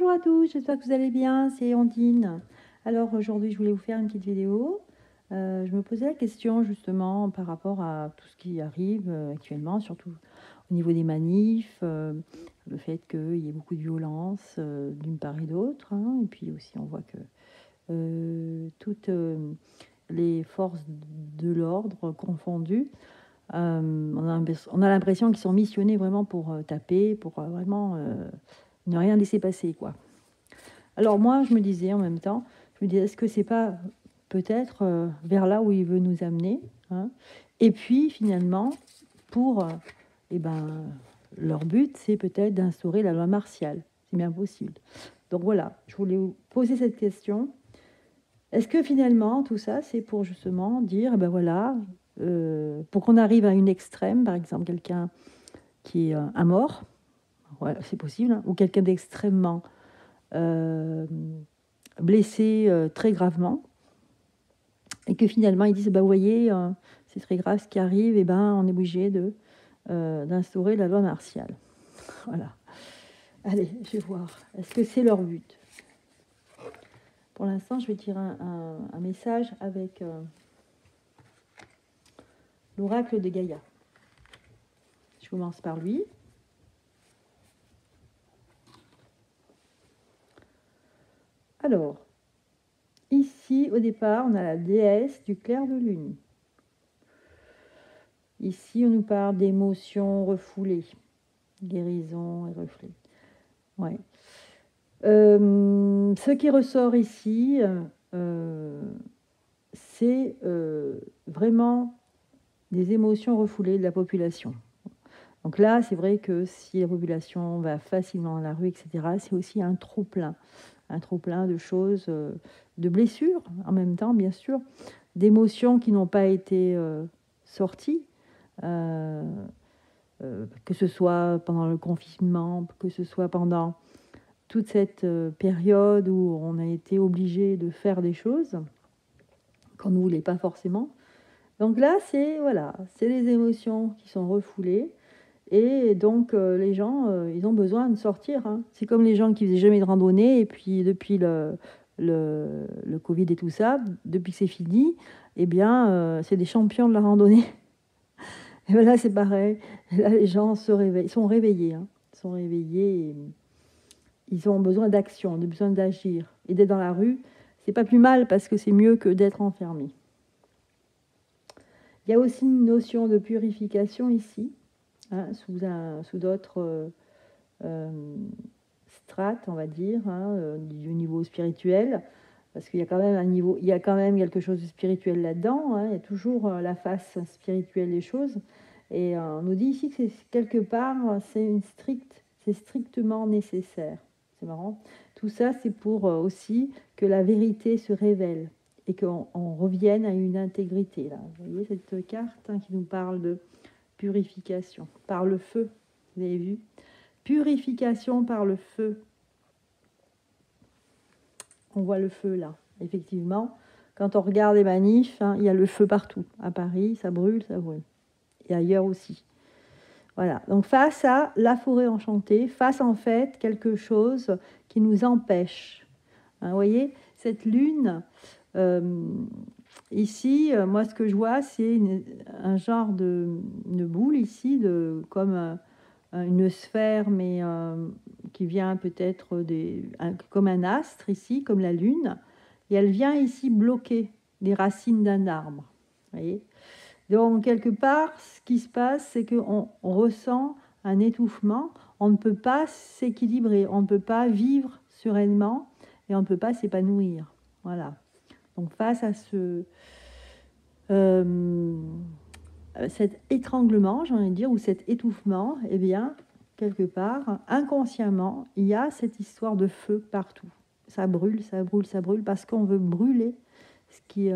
Bonjour à tous, j'espère que vous allez bien, c'est Ondine. Alors aujourd'hui, je voulais vous faire une petite vidéo. Je me posais la question justement par rapport à tout ce qui arrive actuellement, surtout au niveau des manifs, le fait qu'il y ait beaucoup de violence d'une part et d'autre, hein, et puis aussi on voit que toutes les forces de l'ordre confondues, on a l'impression qu'ils sont missionnés vraiment pour taper, pour vraiment ne rien laisser passer, quoi. Alors moi, je me disais en même temps, je me disais, est-ce que c'est pas peut-être vers là où il veut nous amener, hein. Et puis finalement, pour, eh ben, leur but, c'est peut-être d'instaurer la loi martiale. C'est bien possible. Donc voilà, je voulais vous poser cette question. Est-ce que finalement, tout ça, c'est pour justement dire, eh ben voilà, pour qu'on arrive à une extrême, par exemple, quelqu'un qui est un mort, ouais, c'est possible, hein, ou quelqu'un d'extrêmement blessé très gravement, et que finalement ils disent, bah, vous voyez, c'est très grave ce qui arrive, et ben on est obligé d'instaurer la loi martiale. Voilà. Allez, je vais voir. Est-ce que c'est leur but? Pour l'instant, je vais tirer un message avec l'oracle de Gaïa. Je commence par lui. Alors, ici, au départ, on a la déesse du clair de lune. Ici, on nous parle d'émotions refoulées, guérison et reflets. Ouais. Ce qui ressort ici, c'est vraiment des émotions refoulées de la population. Donc là, c'est vrai que si la population va facilement dans la rue, etc., c'est aussi un trop-plein de choses, de blessures en même temps, bien sûr, d'émotions qui n'ont pas été sorties, que ce soit pendant le confinement, que ce soit pendant toute cette période où on a été obligé de faire des choses qu'on ne voulait pas forcément. Donc là, c'est voilà, c'est les émotions qui sont refoulées. Et donc, les gens, ils ont besoin de sortir, hein. C'est comme les gens qui faisaient jamais de randonnée, et puis depuis le Covid et tout ça, depuis que c'est fini, eh bien, c'est des champions de la randonnée. Et ben là, c'est pareil. Là, les gens se réveillent, sont réveillés, hein. Ils sont réveillés et ils ont besoin d'action, ont besoin d'agir. Et d'être dans la rue, c'est pas plus mal parce que c'est mieux que d'être enfermé. Il y a aussi une notion de purification ici, hein, sous d'autres strates, on va dire, hein, du niveau spirituel, parce qu'il y a quand même un niveau, il y a quand même quelque chose de spirituel là-dedans, hein. Il y a toujours la face spirituelle des choses. Et on nous dit ici que c'est quelque part, c'est strictement nécessaire. C'est marrant. Tout ça, c'est pour aussi que la vérité se révèle et qu'on revienne à une intégrité. Là. Vous voyez cette carte, hein, qui nous parle de purification par le feu. Vous avez vu? Purification par le feu. On voit le feu là, effectivement. Quand on regarde les manifs, hein, il y a le feu partout. À Paris, ça brûle, ça brûle. Et ailleurs aussi. Voilà, donc face à la forêt enchantée, face en fait quelque chose qui nous empêche. Hein, vous voyez, cette lune, ici, moi ce que je vois, c'est un genre de boule ici, comme une sphère, mais qui vient peut-être comme un astre ici, comme la lune, et elle vient ici bloquer les racines d'un arbre. Vous voyez ? Donc, quelque part, ce qui se passe, c'est qu'on ressent un étouffement, on ne peut pas s'équilibrer, on ne peut pas vivre sereinement et on ne peut pas s'épanouir. Voilà. Donc, face à cet étranglement, j'ai envie de dire, ou cet étouffement, eh bien, quelque part, inconsciemment, il y a cette histoire de feu partout. Ça brûle, ça brûle, ça brûle, parce qu'on veut brûler. Ce qui,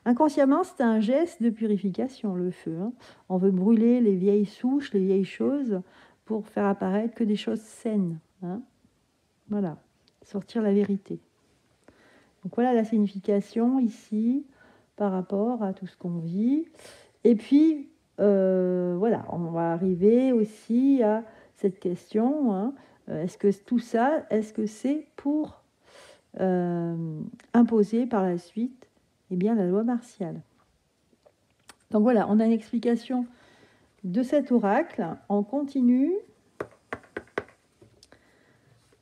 inconsciemment, c'est un geste de purification, le feu, hein. On veut brûler les vieilles souches, les vieilles choses, pour faire apparaître que des choses saines, hein. Voilà, sortir la vérité. Donc voilà la signification ici, par rapport à tout ce qu'on vit. Et puis, voilà, on va arriver aussi à cette question, hein, Est-ce que tout ça, est-ce que c'est pour imposer par la suite la loi martiale? Donc voilà, on a une explication de cet oracle. On continue.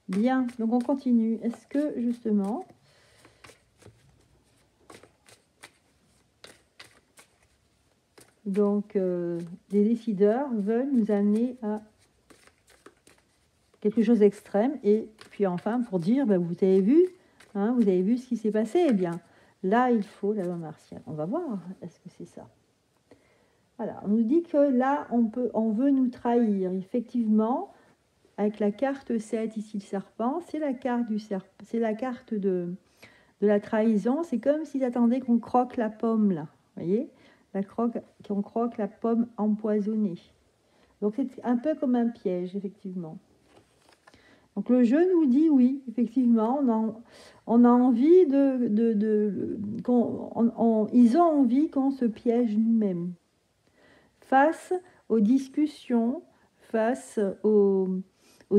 Bien, donc on continue. Est-ce que justement, donc les décideurs veulent nous amener à quelque chose d'extrême, et puis enfin pour dire, vous avez vu, vous avez vu ce qui s'est passé, eh bien là il faut la loi martiale. On va voir, est-ce que c'est ça? Voilà, on nous dit que là on veut nous trahir, effectivement, avec la carte 7 ici, le serpent, c'est la carte du serpent, c'est la carte de la trahison. C'est comme s'ils attendaient qu'on croque la pomme là, vous voyez, qu'on croque la pomme empoisonnée. Donc c'est un peu comme un piège, effectivement. Donc le jeu nous dit oui, effectivement, on a envie ils ont envie qu'on se piège nous-mêmes face aux discussions, face aux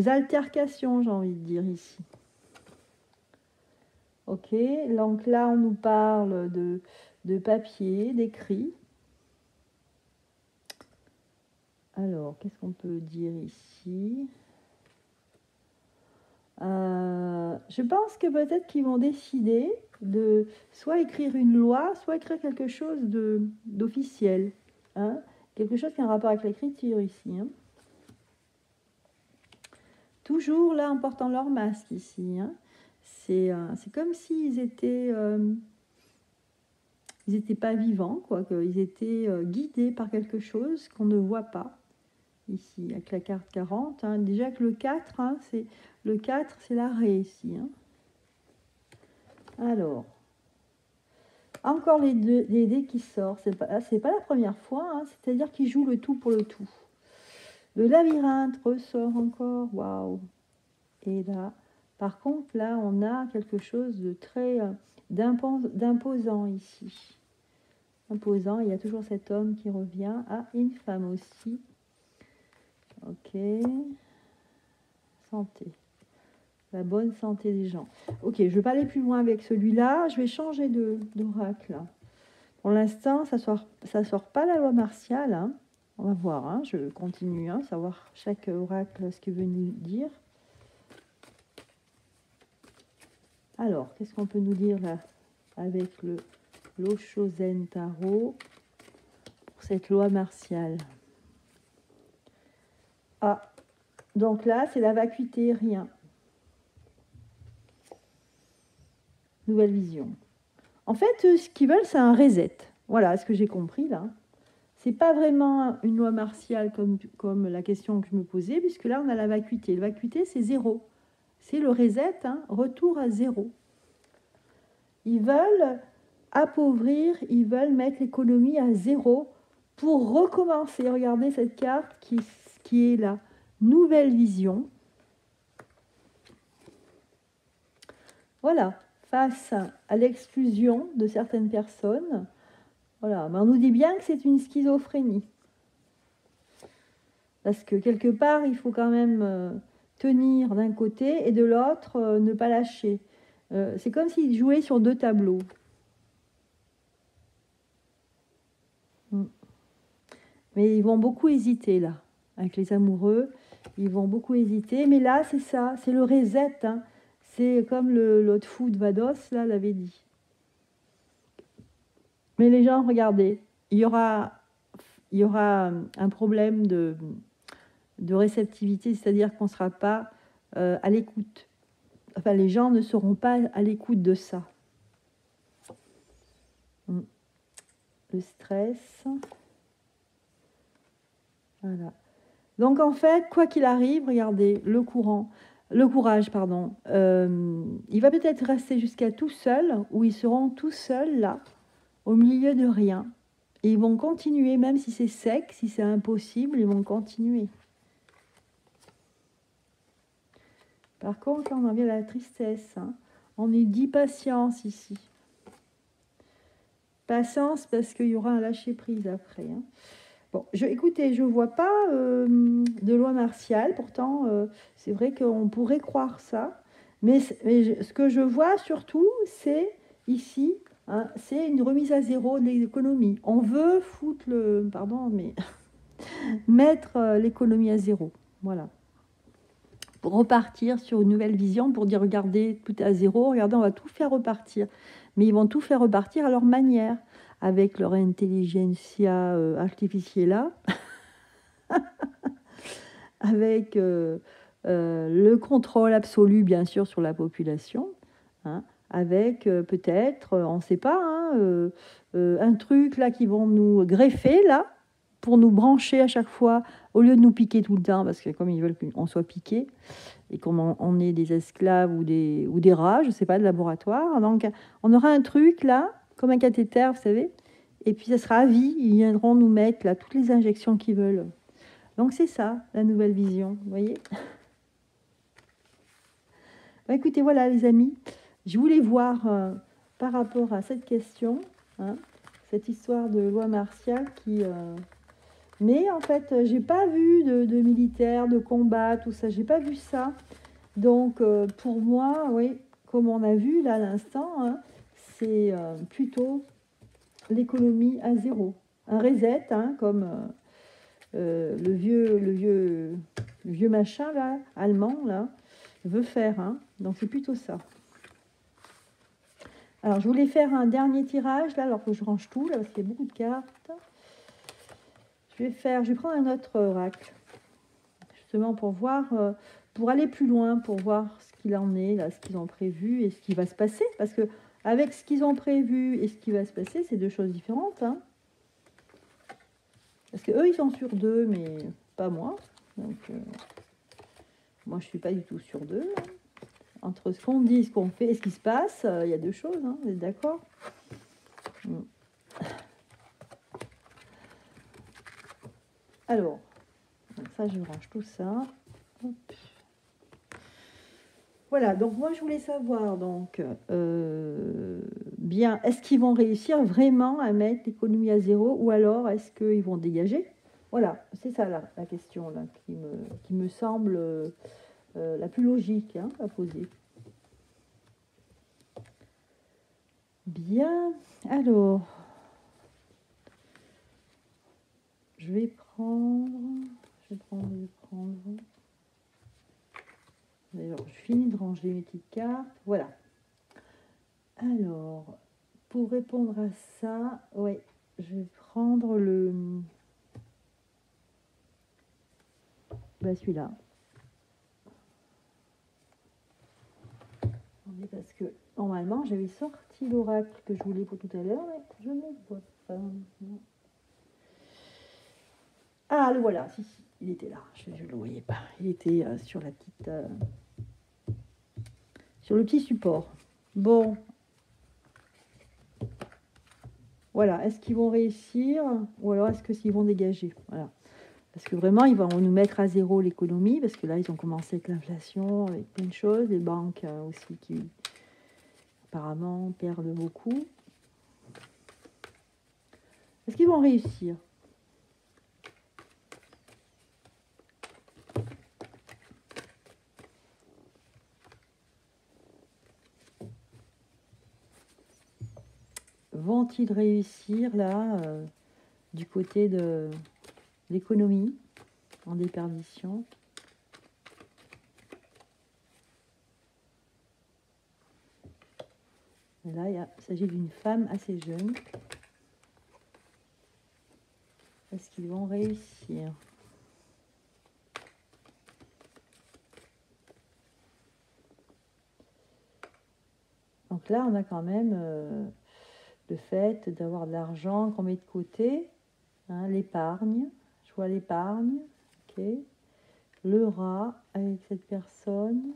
altercations, j'ai envie de dire ici. Ok, donc là on nous parle de papier, d'écrit. Alors, qu'est-ce qu'on peut dire ici? Je pense que peut-être qu'ils vont décider de soit écrire une loi, soit écrire quelque chose d'officiel. Quelque chose qui a un rapport avec l'écriture ici. Toujours là en portant leur masque ici. C'est comme s'ils étaient... ils n'étaient pas vivants, quoi, qu'ils étaient guidés par quelque chose qu'on ne voit pas. Ici, avec la carte 40. Déjà que le 4, c'est l'arrêt ici. Alors, encore les dés qui sortent. C'est pas la première fois, c'est-à-dire qu'ils jouent le tout pour le tout. Le labyrinthe ressort encore, waouh. Et là, par contre, là, on a quelque chose de très d'imposant ici. Imposant, il y a toujours cet homme qui revient. Ah, une femme aussi. Ok. Santé. La bonne santé des gens. Ok, je ne vais pas aller plus loin avec celui-là. Je vais changer d'oracle. Pour l'instant, ça sort pas la loi martiale. On va voir. Je continue savoir chaque oracle ce qu'il veut nous dire. Alors, qu'est-ce qu'on peut nous dire là avec le l'Oshozen Tarot pour cette loi martiale? Ah, donc là, c'est la vacuité, rien. Nouvelle vision. En fait, ce qu'ils veulent, c'est un reset. Voilà ce que j'ai compris là. C'est pas vraiment une loi martiale comme la question que je me posais, puisque là, on a la vacuité. La vacuité, c'est 0. C'est le reset, retour à 0. Ils veulent appauvrir, ils veulent mettre l'économie à 0 pour recommencer. Regardez cette carte qui est la nouvelle vision. Voilà, face à l'exclusion de certaines personnes. Voilà, mais on nous dit bien que c'est une schizophrénie. Parce que quelque part, il faut quand même tenir d'un côté et de l'autre, ne pas lâcher. C'est comme s'ils jouaient sur 2 tableaux. Mais ils vont beaucoup hésiter là, avec les amoureux. Ils vont beaucoup hésiter. Mais là, c'est ça, c'est le reset. C'est comme l'autre fou de Vados, là, l'avait dit. Mais les gens, regardez, il y aura un problème de réceptivité, c'est-à-dire qu'on ne sera pas à l'écoute. Enfin, les gens ne seront pas à l'écoute de ça. Le stress. Voilà. Donc, en fait, quoi qu'il arrive, regardez, le courage, pardon. Il va peut-être rester jusqu'à tout seul, ou ils seront tout seuls, là, au milieu de rien. Et ils vont continuer, même si c'est sec, si c'est impossible, ils vont continuer. Par contre, là, on en vient à la tristesse. On nous dit patience ici. Patience parce qu'il y aura un lâcher-prise après. Bon, écoutez, je ne vois pas de loi martiale, pourtant, c'est vrai qu'on pourrait croire ça, mais, ce que je vois surtout, c'est ici, hein, c'est une remise à zéro de l'économie. On veut foutre pardon, mais mettre l'économie à zéro, voilà. Pour repartir sur une nouvelle vision, pour dire, regardez, tout est à zéro, regardez, on va tout faire repartir. Mais ils vont tout faire repartir à leur manière, avec leur intelligentsia artificielle, avec le contrôle absolu, bien sûr, sur la population, hein, avec peut-être, on ne sait pas, hein, un truc là qui vont nous greffer, là, pour nous brancher à chaque fois, au lieu de nous piquer tout le temps, parce que comme ils veulent qu'on soit piqué, et comme on est des esclaves ou des rats, je ne sais pas, de laboratoire, donc on aura un truc là, comme un cathéter, vous savez, et puis ça sera à vie, ils viendront nous mettre là toutes les injections qu'ils veulent. Donc c'est ça, la nouvelle vision, vous voyez. Bah, écoutez, voilà les amis, je voulais voir par rapport à cette question, hein, cette histoire de loi martiale qui... Mais en fait, j'ai pas vu de militaires, de combat, tout ça, j'ai pas vu ça. Donc pour moi, oui, comme on a vu là à l'instant, hein, c'est plutôt l'économie à zéro. Un reset, hein, comme le vieux machin là, allemand là, veut faire. Hein. Donc c'est plutôt ça. Alors je voulais faire un dernier tirage là, alors que je range tout là, parce qu'il y a beaucoup de cartes. Je vais prendre un autre oracle, justement pour voir, pour aller plus loin, pour voir ce qu'il en est là, ce qu'ils ont prévu et ce qui va se passer, parce que avec ce qu'ils ont prévu et ce qui va se passer, c'est deux choses différentes. Hein. Parce que eux, ils sont sur deux, mais pas moi. Donc moi, je suis pas du tout sur deux. Hein. Entre ce qu'on dit, ce qu'on fait et ce qui se passe, il y a deux choses. Hein, vous êtes d'accord? Alors, ça, je range tout ça. Hop. Voilà, donc moi je voulais savoir, donc, bien, est-ce qu'ils vont réussir vraiment à mettre l'économie à zéro ou alors est-ce qu'ils vont dégager? Voilà, c'est ça la question là, qui me semble la plus logique hein, à poser. Bien, alors, je vais prendre. D'ailleurs, je finis de ranger mes petites cartes. Voilà. Alors, pour répondre à ça, ouais, je vais prendre celui-là. Parce que normalement, j'avais sorti l'oracle que je voulais pour tout à l'heure, mais je ne le vois pas. Non. Ah, le voilà, si, il était là. Je ne le voyais pas. Il était sur la petite, sur le petit support. Bon. Voilà, est-ce qu'ils vont réussir ou alors est-ce qu'ils vont dégager? Voilà. Parce que vraiment, ils vont nous mettre à zéro l'économie, parce que là, ils ont commencé avec l'inflation, avec plein de choses, les banques aussi qui, apparemment, perdent beaucoup. Est-ce qu'ils vont réussir? Vont-ils réussir, là, du côté de l'économie, en déperdition? Et là, il s'agit d'une femme assez jeune. Est-ce qu'ils vont réussir? Donc là, on a quand même le fait d'avoir de l'argent qu'on met de côté, hein, l'épargne. Je vois l'épargne, ok. Le rat avec cette personne.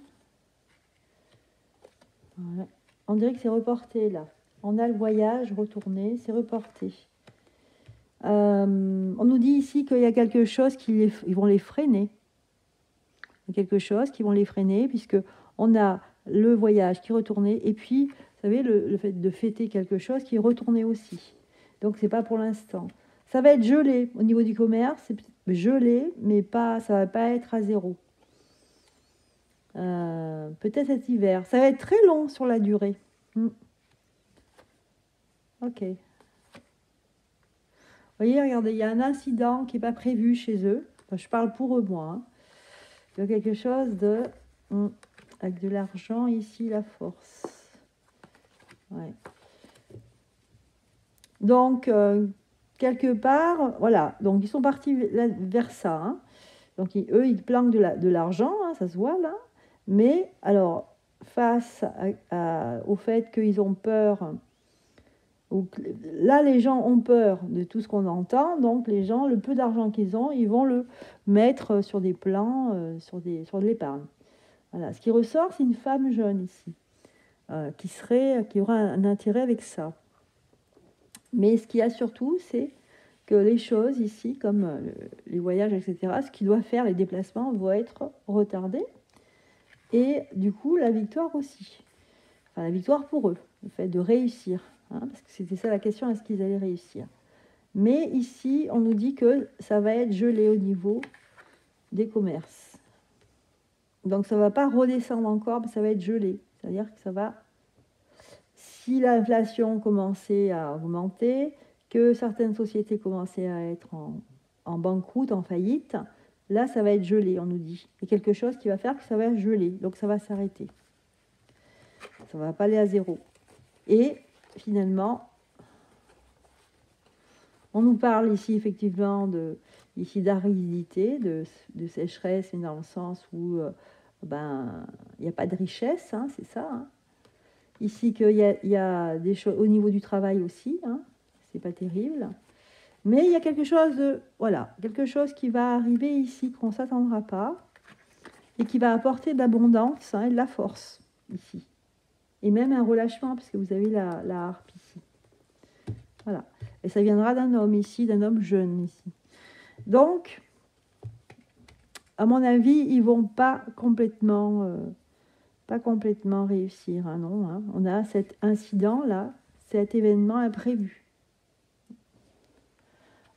Voilà. On dirait que c'est reporté là. On a le voyage retourné, c'est reporté. On nous dit ici qu'il y a quelque chose ils vont les freiner. Il y a quelque chose qui vont les freiner puisque on a le voyage qui est retourné et puis, vous savez, le fait de fêter quelque chose qui est retourné aussi. Donc, c'est pas pour l'instant. Ça va être gelé au niveau du commerce, c'est gelé, mais pas, ça va pas être à zéro. Peut-être cet hiver. Ça va être très long sur la durée. Ok. Vous voyez, regardez, il y a un incident qui n'est pas prévu chez eux. Enfin, je parle pour eux, moi. Hein. Il y a quelque chose de... avec de l'argent ici, la force. Ouais. Donc, quelque part, voilà. Donc, ils sont partis vers ça. Hein. Donc, eux, ils planquent de l'argent, hein, ça se voit là. Mais, alors, face au fait qu'ils ont peur... Là, les gens ont peur de tout ce qu'on entend, donc les gens, le peu d'argent qu'ils ont, ils vont le mettre sur des plans, sur de l'épargne. Voilà. Ce qui ressort, c'est une femme jeune ici, qui aura un intérêt avec ça. Mais ce qu'il y a surtout, c'est que les choses ici, comme les voyages, etc., ce qu'ils doivent faire, les déplacements, vont être retardés. Et du coup, la victoire aussi. Enfin, la victoire pour eux, le fait de réussir. Hein, parce que c'était ça la question, est-ce qu'ils allaient réussir? Mais ici, on nous dit que ça va être gelé au niveau des commerces. Donc ça ne va pas redescendre encore, mais ça va être gelé. C'est-à-dire que ça va... Si l'inflation commençait à augmenter, que certaines sociétés commençaient à être en banqueroute, en faillite, là, ça va être gelé, on nous dit. Il y a quelque chose qui va faire que ça va être gelé, donc ça va s'arrêter. Ça ne va pas aller à zéro. Et finalement, on nous parle ici effectivement d'aridité, de sécheresse, mais dans le sens où il n'y a pas de richesse, hein, c'est ça. Hein. Ici, qu'il y a des choses au niveau du travail aussi, hein, c'est pas terrible. Mais il y a quelque chose, quelque chose qui va arriver ici qu'on ne s'attendra pas et qui va apporter de l'abondance, hein, et de la force ici. Et même un relâchement, parce que vous avez la harpe ici. Voilà. Et ça viendra d'un homme ici, d'un homme jeune ici. Donc, à mon avis, ils ne vont pas complètement réussir. Hein, non, hein. On a cet incident-là, cet événement imprévu.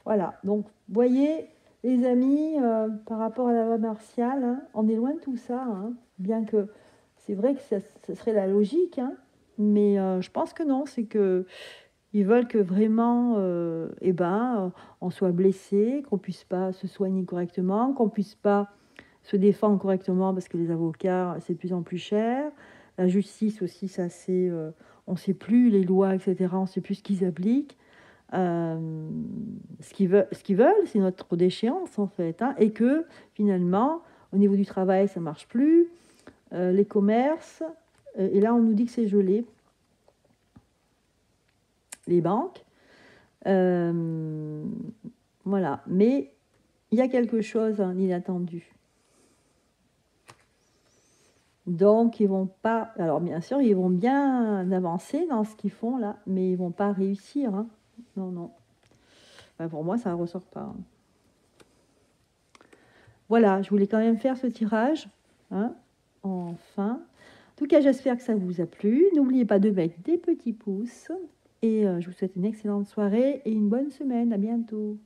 Voilà. Donc, vous voyez, les amis, par rapport à la loi martiale, hein, on est loin de tout ça. Hein, bien que c'est vrai que ça serait la logique, hein, mais je pense que non, c'est que ils veulent que vraiment, on soit blessé, qu'on puisse pas se soigner correctement, qu'on puisse pas se défendre correctement parce que les avocats, c'est de plus en plus cher. La justice aussi, ça c'est, on ne sait plus les lois, etc. On ne sait plus ce qu'ils appliquent. Ce qu'ils veulent, c'est notre déchéance en fait, hein, et que finalement, au niveau du travail, ça marche plus. Les commerces, et là on nous dit que c'est gelé. Les banques. Voilà. Mais il y a quelque chose d'inattendu. Donc, ils vont pas... Alors, bien sûr, ils vont bien avancer dans ce qu'ils font, là, mais ils vont pas réussir. Hein. Non, non. Enfin, pour moi, ça ne ressort pas. Hein. Voilà, je voulais quand même faire ce tirage. Hein, enfin. En tout cas, j'espère que ça vous a plu. N'oubliez pas de mettre des petits pouces. Et je vous souhaite une excellente soirée et une bonne semaine. À bientôt.